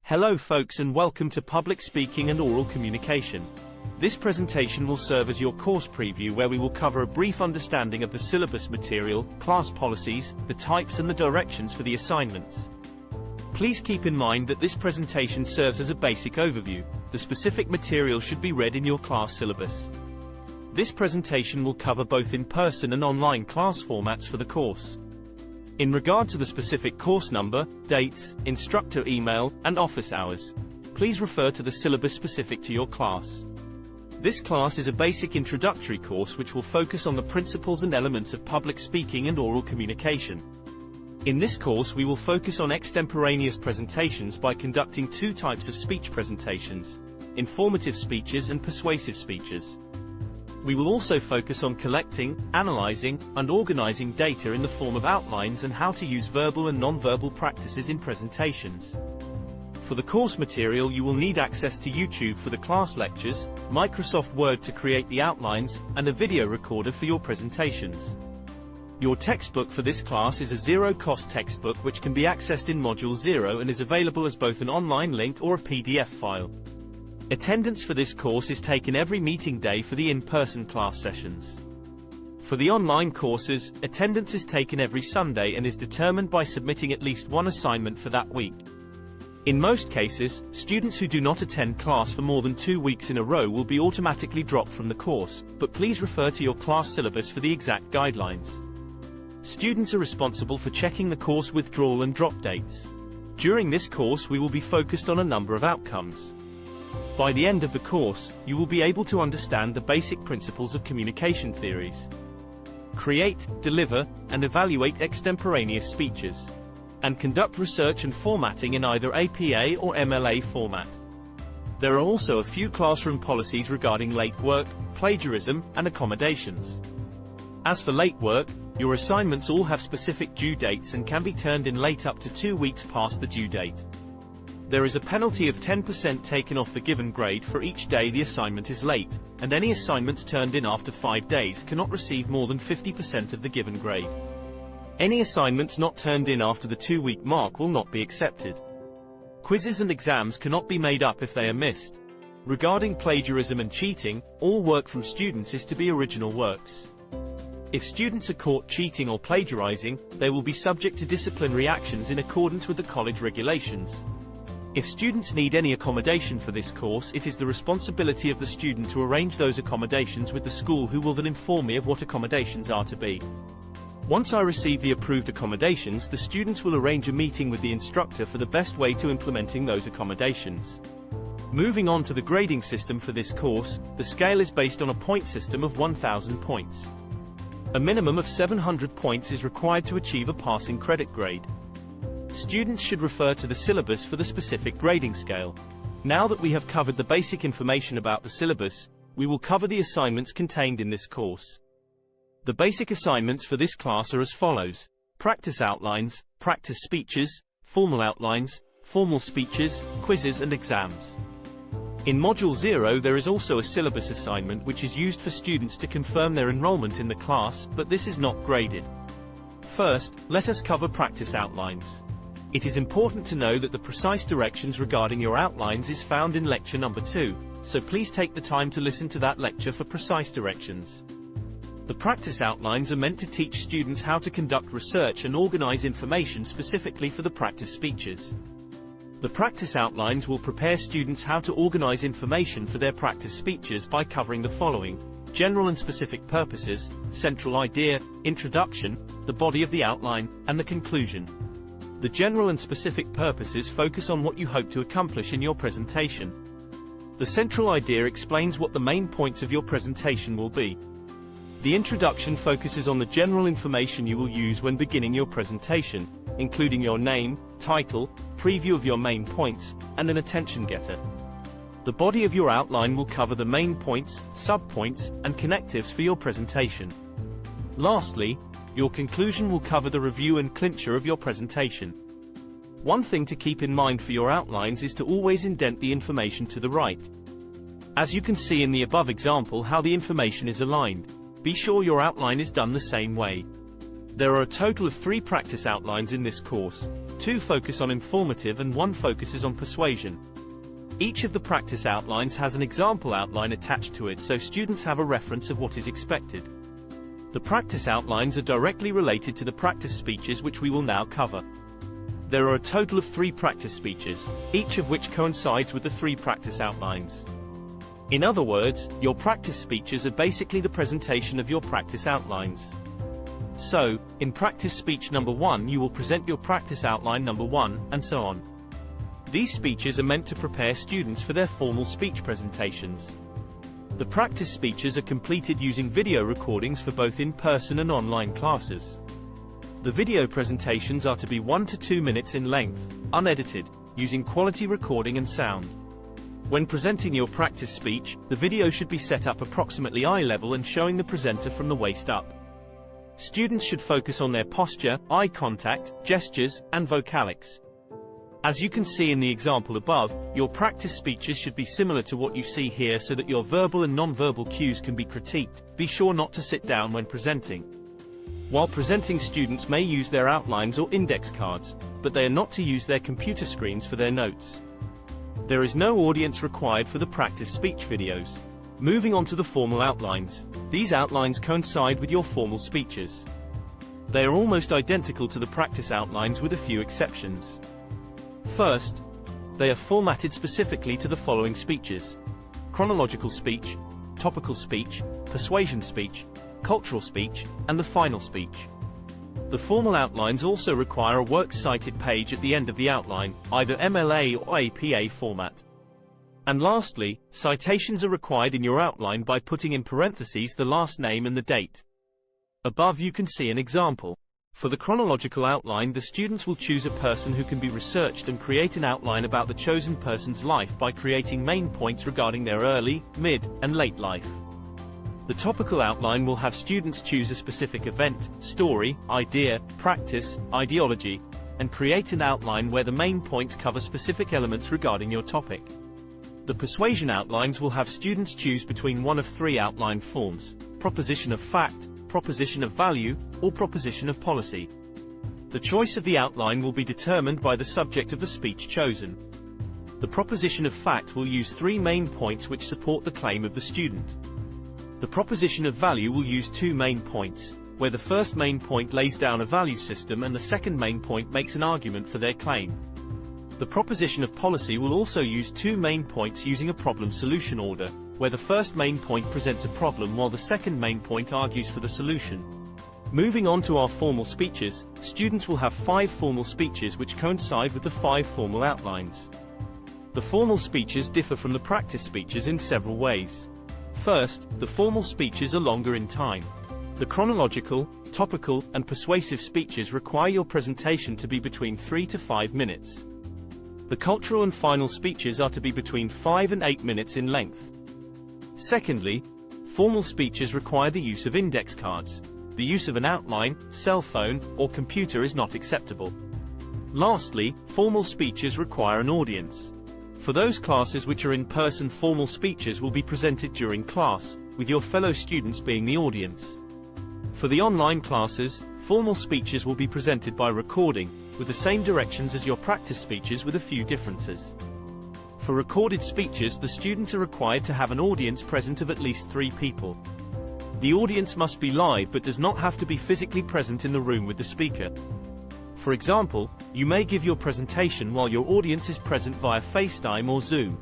Hello folks, and welcome to Public Speaking and Oral Communication. This presentation will serve as your course preview, where we will cover a brief understanding of the syllabus material, class policies, the types and the directions for the assignments. Please keep in mind that this presentation serves as a basic overview. The specific material should be read in your class syllabus. This presentation will cover both in-person and online class formats for the course. In regard to the specific course number, dates, instructor email, and office hours, please refer to the syllabus specific to your class. This class is a basic introductory course which will focus on the principles and elements of public speaking and oral communication. In this course we will focus on extemporaneous presentations by conducting two types of speech presentations: informative speeches and persuasive speeches. We will also focus on collecting, analyzing, and organizing data in the form of outlines and how to use verbal and non-verbal practices in presentations. For the course material you will need access to YouTube for the class lectures, Microsoft Word to create the outlines, and a video recorder for your presentations. Your textbook for this class is a zero-cost textbook which can be accessed in Module 0 and is available as both an online link or a PDF file. Attendance for this course is taken every meeting day for the in-person class sessions. For the online courses, attendance is taken every Sunday and is determined by submitting at least one assignment for that week. In most cases, students who do not attend class for more than 2 weeks in a row will be automatically dropped from the course, but please refer to your class syllabus for the exact guidelines. Students are responsible for checking the course withdrawal and drop dates. During this course we will be focused on a number of outcomes. By the end of the course, you will be able to understand the basic principles of communication theories, create, deliver, and evaluate extemporaneous speeches, and conduct research and formatting in either APA or MLA format. There are also a few classroom policies regarding late work, plagiarism, and accommodations. As for late work, your assignments all have specific due dates and can be turned in late up to 2 weeks past the due date. There is a penalty of 10% taken off the given grade for each day the assignment is late, and any assignments turned in after 5 days cannot receive more than 50% of the given grade. Any assignments not turned in after the 2-week mark will not be accepted. Quizzes and exams cannot be made up if they are missed. Regarding plagiarism and cheating, all work from students is to be original works. If students are caught cheating or plagiarizing, they will be subject to disciplinary actions in accordance with the college regulations. If students need any accommodation for this course, it is the responsibility of the student to arrange those accommodations with the school, who will then inform me of what accommodations are to be. Once I receive the approved accommodations, the students will arrange a meeting with the instructor for the best way to implementing those accommodations. Moving on to the grading system for this course, the scale is based on a point system of 1,000 points. A minimum of 700 points is required to achieve a passing credit grade. Students should refer to the syllabus for the specific grading scale. Now that we have covered the basic information about the syllabus, we will cover the assignments contained in this course. The basic assignments for this class are as follows: practice outlines, practice speeches, formal outlines, formal speeches, quizzes and exams. In Module 0 there is also a syllabus assignment which is used for students to confirm their enrollment in the class, but this is not graded. First, let us cover practice outlines. It is important to know that the precise directions regarding your outlines is found in lecture number 2, so please take the time to listen to that lecture for precise directions. The practice outlines are meant to teach students how to conduct research and organize information specifically for the practice speeches. The practice outlines will prepare students how to organize information for their practice speeches by covering the following: general and specific purposes, central idea, introduction, the body of the outline, and the conclusion. The general and specific purposes focus on what you hope to accomplish in your presentation. The central idea explains what the main points of your presentation will be. The introduction focuses on the general information you will use when beginning your presentation, including your name, title, preview of your main points, and an attention getter. The body of your outline will cover the main points, sub-points, and connectives for your presentation. Lastly, your conclusion will cover the review and clincher of your presentation. One thing to keep in mind for your outlines is to always indent the information to the right. As you can see in the above example how the information is aligned. Be sure your outline is done the same way. There are a total of 3 practice outlines in this course. 2 focus on informative and 1 focuses on persuasion. Each of the practice outlines has an example outline attached to it so students have a reference of what is expected. The practice outlines are directly related to the practice speeches which we will now cover. There are a total of 3 practice speeches, each of which coincides with the 3 practice outlines. In other words, your practice speeches are basically the presentation of your practice outlines. So, in practice speech number 1 you will present your practice outline number 1, and so on. These speeches are meant to prepare students for their formal speech presentations. The practice speeches are completed using video recordings for both in-person and online classes. The video presentations are to be 1 to 2 minutes in length, unedited, using quality recording and sound. When presenting your practice speech, the video should be set up approximately eye level and showing the presenter from the waist up. Students should focus on their posture, eye contact, gestures, and vocalics. As you can see in the example above, your practice speeches should be similar to what you see here so that your verbal and non-verbal cues can be critiqued. Be sure not to sit down when presenting. While presenting, students may use their outlines or index cards, but they are not to use their computer screens for their notes. There is no audience required for the practice speech videos. Moving on to the formal outlines. These outlines coincide with your formal speeches. They are almost identical to the practice outlines with a few exceptions. First, they are formatted specifically to the following speeches: chronological speech, topical speech, persuasion speech, cultural speech, and the final speech. The formal outlines also require a works cited page at the end of the outline, either MLA or APA format. And lastly, citations are required in your outline by putting in parentheses the last name and the date. Above you can see an example. For the chronological outline, the students will choose a person who can be researched and create an outline about the chosen person's life by creating main points regarding their early, mid, and late life. The topical outline will have students choose a specific event, story, idea, practice, ideology, and create an outline where the main points cover specific elements regarding your topic. The persuasion outlines will have students choose between one of 3 outline forms: proposition of fact, proposition of value, or proposition of policy. The choice of the outline will be determined by the subject of the speech chosen. The proposition of fact will use 3 main points which support the claim of the student. The proposition of value will use 2 main points, where the first main point lays down a value system and the second main point makes an argument for their claim. The proposition of policy will also use 2 main points using a problem-solution order, where the first main point presents a problem while the second main point argues for the solution. Moving on to our formal speeches, students will have 5 formal speeches which coincide with the 5 formal outlines. The formal speeches differ from the practice speeches in several ways. First, the formal speeches are longer in time. The chronological, topical, and persuasive speeches require your presentation to be between 3 to 5 minutes. The cultural and final speeches are to be between 5 and 8 minutes in length. Secondly, formal speeches require the use of index cards. The use of an outline, cell phone, or computer is not acceptable. Lastly, formal speeches require an audience. For those classes which are in-person, formal speeches will be presented during class, with your fellow students being the audience. For the online classes, formal speeches will be presented by recording, with the same directions as your practice speeches with a few differences. For recorded speeches, the students are required to have an audience present of at least 3 people. The audience must be live but does not have to be physically present in the room with the speaker. For example, you may give your presentation while your audience is present via FaceTime or Zoom.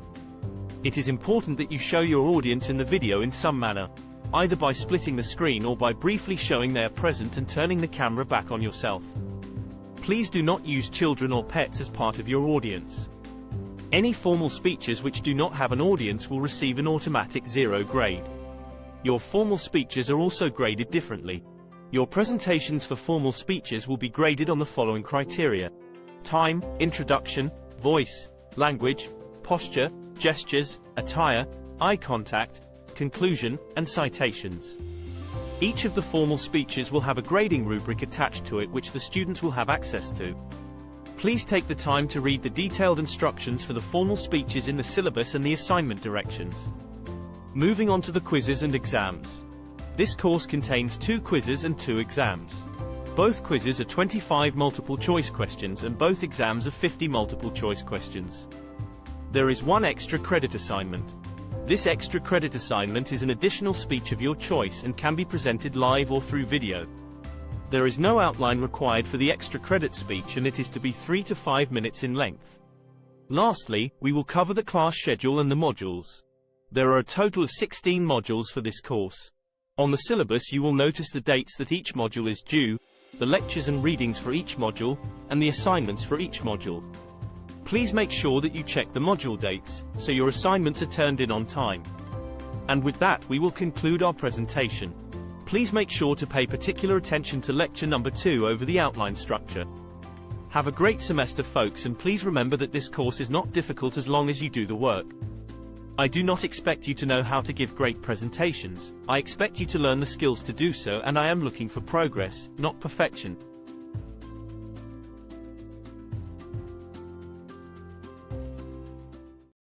It is important that you show your audience in the video in some manner, either by splitting the screen or by briefly showing they are present and turning the camera back on yourself. Please do not use children or pets as part of your audience. Any formal speeches which do not have an audience will receive an automatic 0 grade. Your formal speeches are also graded differently. Your presentations for formal speeches will be graded on the following criteria: time, introduction, voice, language, posture, gestures, attire, eye contact, conclusion, and citations. Each of the formal speeches will have a grading rubric attached to it which the students will have access to. Please take the time to read the detailed instructions for the formal speeches in the syllabus and the assignment directions. Moving on to the quizzes and exams. This course contains 2 quizzes and 2 exams. Both quizzes are 25 multiple-choice questions and both exams are 50 multiple-choice questions. There is one extra credit assignment. This extra credit assignment is an additional speech of your choice and can be presented live or through video. There is no outline required for the extra credit speech and it is to be 3 to 5 minutes in length. Lastly, we will cover the class schedule and the modules. There are a total of 16 modules for this course. On the syllabus you will notice the dates that each module is due, the lectures and readings for each module, and the assignments for each module. Please make sure that you check the module dates, so your assignments are turned in on time. And with that we will conclude our presentation. Please make sure to pay particular attention to lecture number 2 over the outline structure. Have a great semester folks, and please remember that this course is not difficult as long as you do the work. I do not expect you to know how to give great presentations. I expect you to learn the skills to do so, and I am looking for progress, not perfection.